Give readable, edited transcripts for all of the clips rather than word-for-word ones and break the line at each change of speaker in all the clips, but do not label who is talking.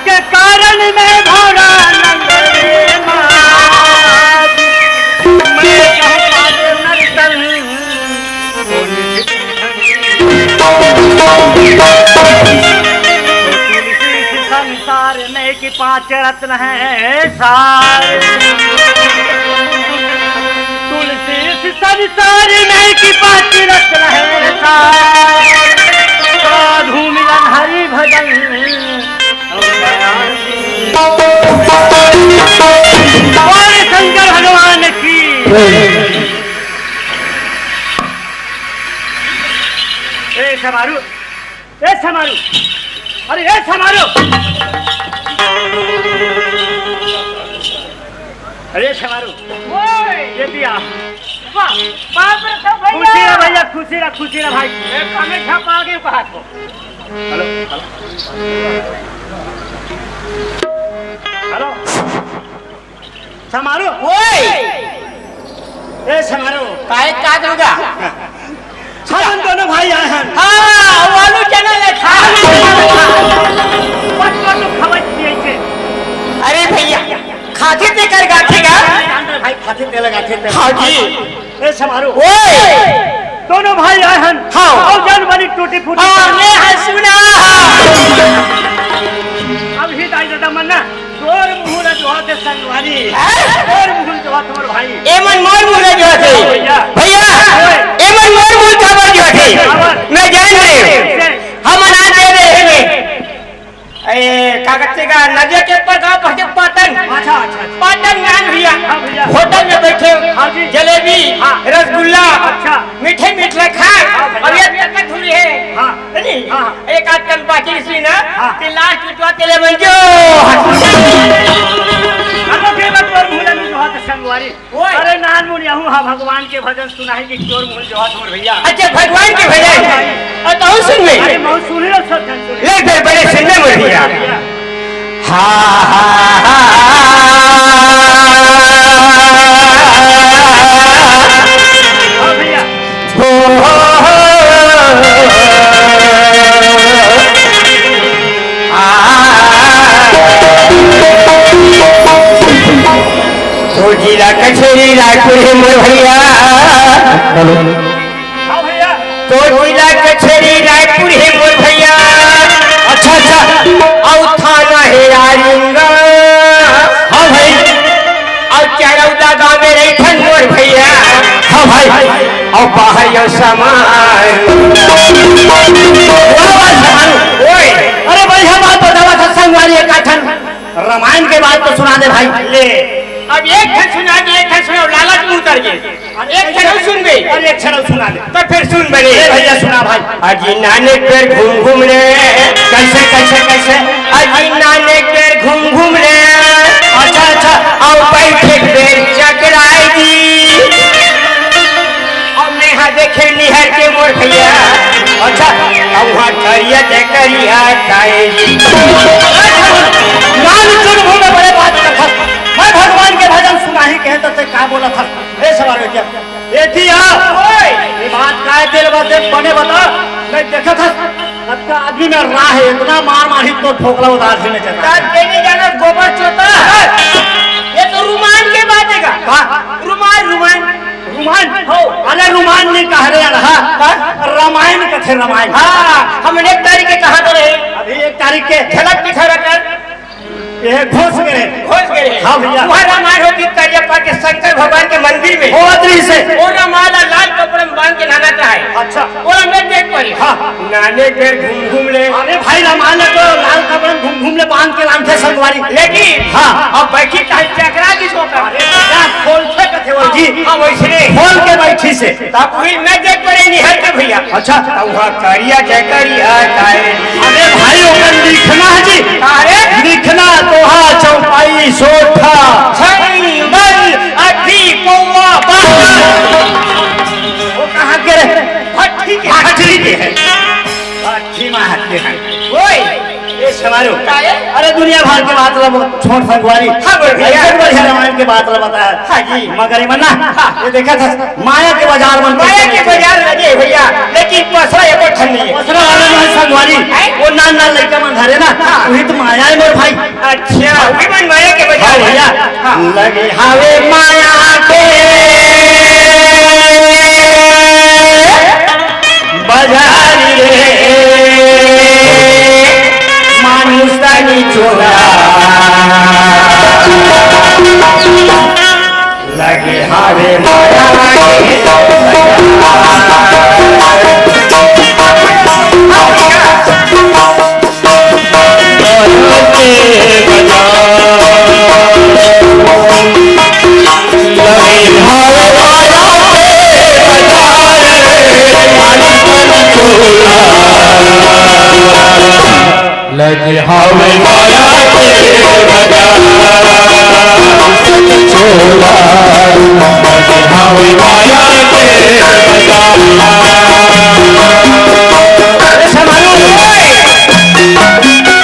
के कारण मैं भौरा संसार में कि 5 रत्न है सार तुलसी संसार में कि 5 रत्न है सार साधु मिलन हरि भजन और शंकर भगवान की समारू समारू अरे समारू अरे समारू ये दिया खुशी रहा भाई हमेशा आगे कहा को हेलो हेलो समारू ए समारू
काय का दूंगा
हम दोनों भाई आए हैं
हाँ वालू चना ले खा अरे भैया खाते ते कर गाठेगा
भाई खाते ते लगाते थे
हाँ जी
ए समारो
ओए
दोनों भाई आए हैं
हाँ
और जान बड़ी टूटी फूटी
हमने हंसना
अब ही दाई दादा मन्ना तोर मुहरा जो होते संगवारी तोर मुहर जो होते मोर भाई
एमन मोर मुहरा जो होते भैया एमन मोर मुहर खबर जो होते मैं जान रहे हम ना दे रहे हैं ए कागज का नदिया के ऊपर गांव पहुंचे पाटन
अच्छा
पाटन जान भैया होटल में बैठे जलेबी रसगुल्ला
अच्छा
मीठे मीठे खाए और ये तक हुई है
हां
एक आध कन बाकी इसलिए ना कि लास्ट उठवा तेले मंजो
अरे के मत तोर मुहरा जो होते संगवारी अरे नान मुनिया हूं हां भगवान के भजन सुनाई कि तोर मुहर जो होते मोर भैया
अच्छा भगवान के भजन और तो सुन में
अरे बहुत सुन लो सब
ले फिर बड़े सुनने मोर भैया हा
भैया
तो जिला कचेरी रायपुर है मोर भैया
हां भैया
तो जिला कचेरी रायपुर है मोर भैया अच्छा और थाना है आरिंगा हाँ भाई और चरौदा गाँव में रही मोर भैया हाँ भाई और बाहर यो सामान
अरे बढ़िया बात बतावा था संगवारी का ठन रामायण के बात तो सुना दे भाई ले
अब एक ठन सुना दे एक ठन सुना लालच मुंह उतर गए एक ठन सुन गई
और एक क्षण सुना दे
तो फिर सुन बड़े
भैया सुना भाई
अजी नानक पेर घूम रे कैसे अजी नानक पेर घूम रे अच्छा और बैठे पेर चकराएगी और मैं यहाँ देखे निहर के मोर भैया अच्छा और वहाँ करिया खाएगी
नान सुन भूले बड़े बात कर मैं भगवान के भजन सुना ही कहे तो क्या बोला था ए सवार क्या ए थी ये बात काय तेरे बाते बने बता मैं देखा था सबका आदमी में राह है इतना मार तो ठोकला उदार से चलता
देने जाना गोबर चोता ये तो रुमान के बात है का रुमान
हो अरे रुमान नहीं कह रहे रहा रामायण कथे रामायण
हाँ हम 1 तारीख के कहा तो रहे
अभी 1 तारीख के
झलक दिखा रहा
ये घोष गए
हाँ भैया वहाँ रामायण होती करियप्पा के शंकर भगवान के मंदिर में
होदरी से
वो रामायण लाल कपड़े में बांध के नहाता है
अच्छा
वो मैं देख पड़ी
हाँ
नाने के घूम ले
अरे भाई रामायण तो लाल कपड़े में घूम ले बांध के नाम थे संगवारी
लेकिन
हाँ
अब बैठी चकरा की सोता
खोल थे वो जी
हाँ वैसे
खोल के बैठी से
तब वही मैं देख पड़े निहर के भैया
अच्छा
वहाँ करिया
अरे भाई ओकर लिखना है जी
अरे
लिखना तोहा चौपाई सोठा
छंबल अठी पौवा
वो कहाँ के
भट्टी के
है भट्टी में हटते हैं
ओए
ये समारो
काहे?
अरे दुनिया भर के बात छोट संगवारी
हाँ बोल भैया।
ऐसे बढ़िया रामायण के बात बताया
हाँ जी।
मगर मन्ना
हाँ।
ये देखा था माया के बाजार में
माया के बाजार लगे भैया, लेकिन पसरा एको ठंडी है।
पसरा वाला में संगवारी वो नान नान लड़का मन धरे ना वही तो माया है मोर भाई।
अच्छा वही मन माया के
हाँ
बाजार
भैया
हाँ।
लगे हावे माया के बाजारी रे मानुष तनी चोरा लगे हावे माया
लगे हावे माया के छोड़ा लगे हावे माया के
बांध के आए
बांध के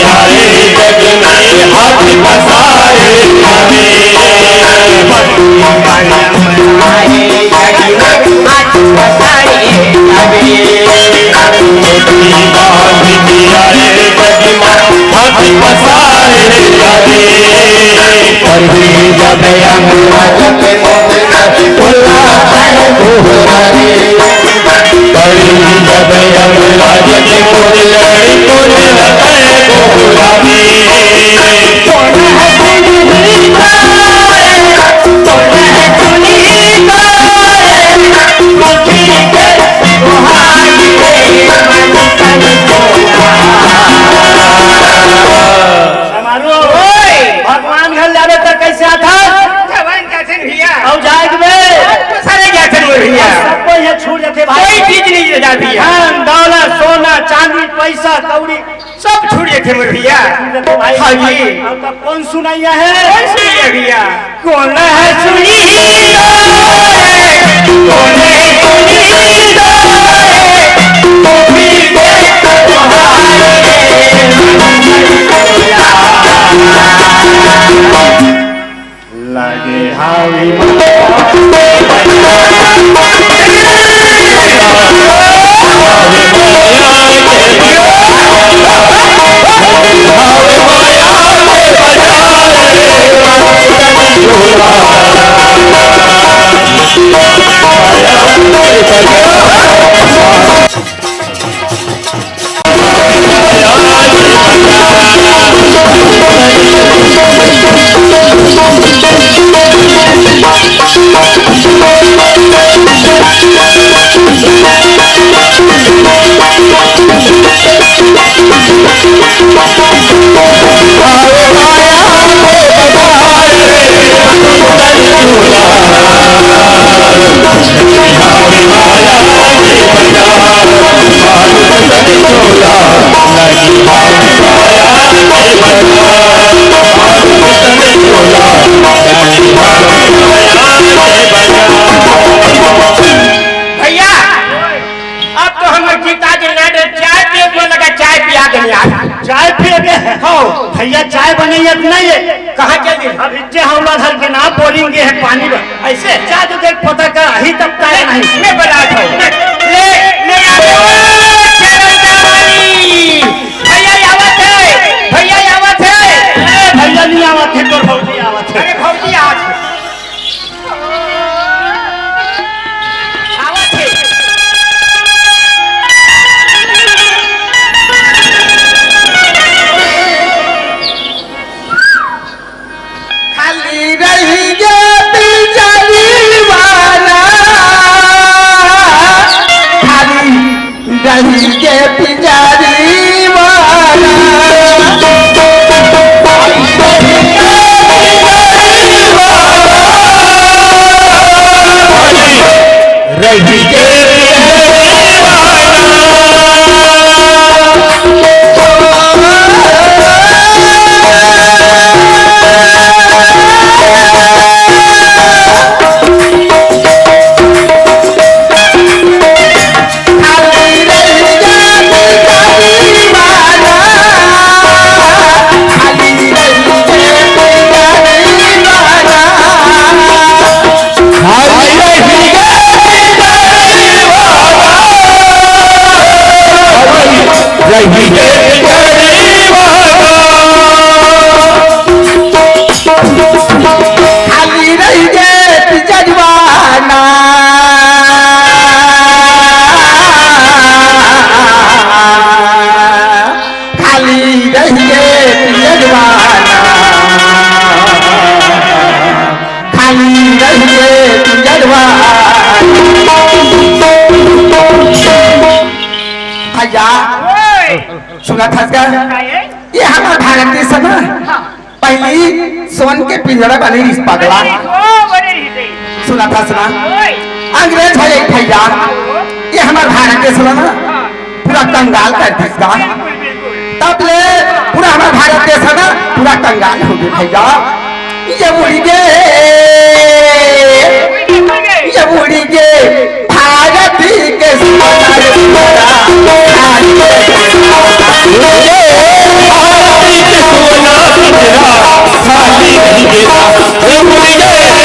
आए जग में हाथ पसारे
भगवान घर जावे तो कैसे आता और जाए भैया सब कोई है छूट जाते भाई
कोई चीज नहीं ले जा भैया,
धन दौलत सोना चांदी पैसा कौड़ी
सब छूट जाते मोर भैया।
भाई
हाँ जी।
अब तक कौन सुनाइया है
कौन सुनिए भैया?
कौन है सुनी
कौन है
लगे हावी
भैया? अब तो हम जीता जिला चाय पिए को लगा, चाय पिया देंगे आज।
चाय पिए के हो भैया चाय बनैया नहीं है
कहाँ चल गए?
अब इतने हमला धर के ना बोलेंगे है पानी में ऐसे चाय तो देख पता कर ही तब ताए नहीं
मैं बता था ले ले भैया आवत है, भैया आवत है।
भैया नहीं आवत है तो भौजी आवत है
अरे भौजी आज आवत है। खाली रही गे बिजली वाला जगवाना खाली रहिए तू जगवाना भैया सुना था क्या ये हमारा भारत देश है ना पहली सोन के पिंजरा बनी इस पगला सुना था सुना अंग्रेज है एक भैया ये हमारा भारत देश है ना पूरा कंगाल कर दिया तब ले पूरा हमारा भारत देश है ना पूरा कंगाल हो गया भैया ये उड़ गए